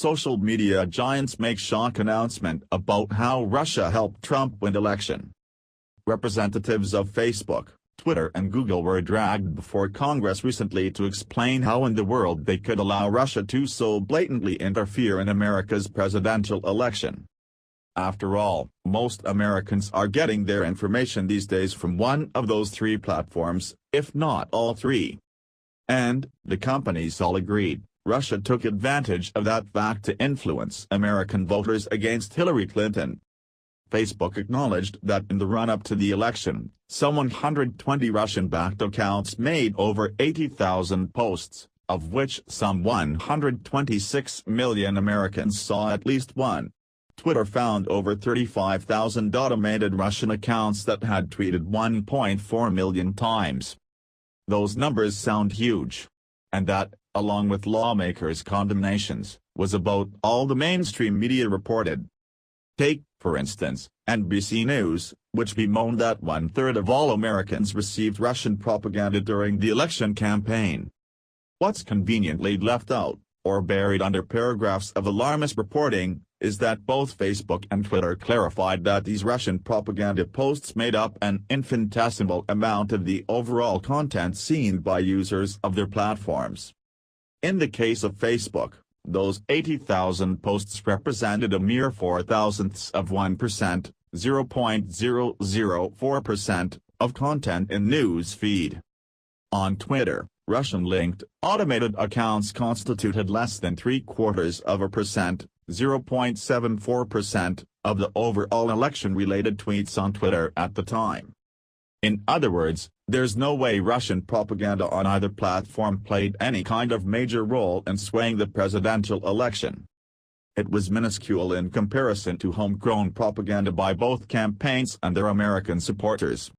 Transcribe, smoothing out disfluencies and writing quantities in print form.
social media giants make shock announcement about how Russia helped Trump win election. Representatives of Facebook, Twitter and Google were dragged before Congress recently to explain how in the world they could allow Russia to so blatantly interfere in America's presidential election. After all, most Americans are getting their information these days from one of those three platforms, if not all three. And, the companies all agreed, Russia took advantage of that fact to influence American voters against Hillary Clinton. Facebook acknowledged that in the run-up to the election, some 120 Russian-backed accounts made over 80,000 posts, of which some 126 million Americans saw at least one. Twitter found over 35,000 automated Russian accounts that had tweeted 1.4 million times. Those numbers sound huge. And that, along with lawmakers' condemnations, was about all the mainstream media reported. Take, for instance, NBC News, which bemoaned that 1/3 of all Americans received Russian propaganda during the election campaign. What's conveniently left out, or buried under paragraphs of alarmist reporting, is that both Facebook and Twitter clarified that these Russian propaganda posts made up an infinitesimal amount of the overall content seen by users of their platforms. In the case of Facebook, those 80,000 posts represented a mere 0.004% of 1%, 0.004%, of content in news feed. On Twitter, Russian-linked, automated accounts constituted less than 0.75%, 0.74%, of the overall election-related tweets on Twitter at the time. In other words, there's no way Russian propaganda on either platform played any kind of major role in swaying the presidential election. It was minuscule in comparison to homegrown propaganda by both campaigns and their American supporters.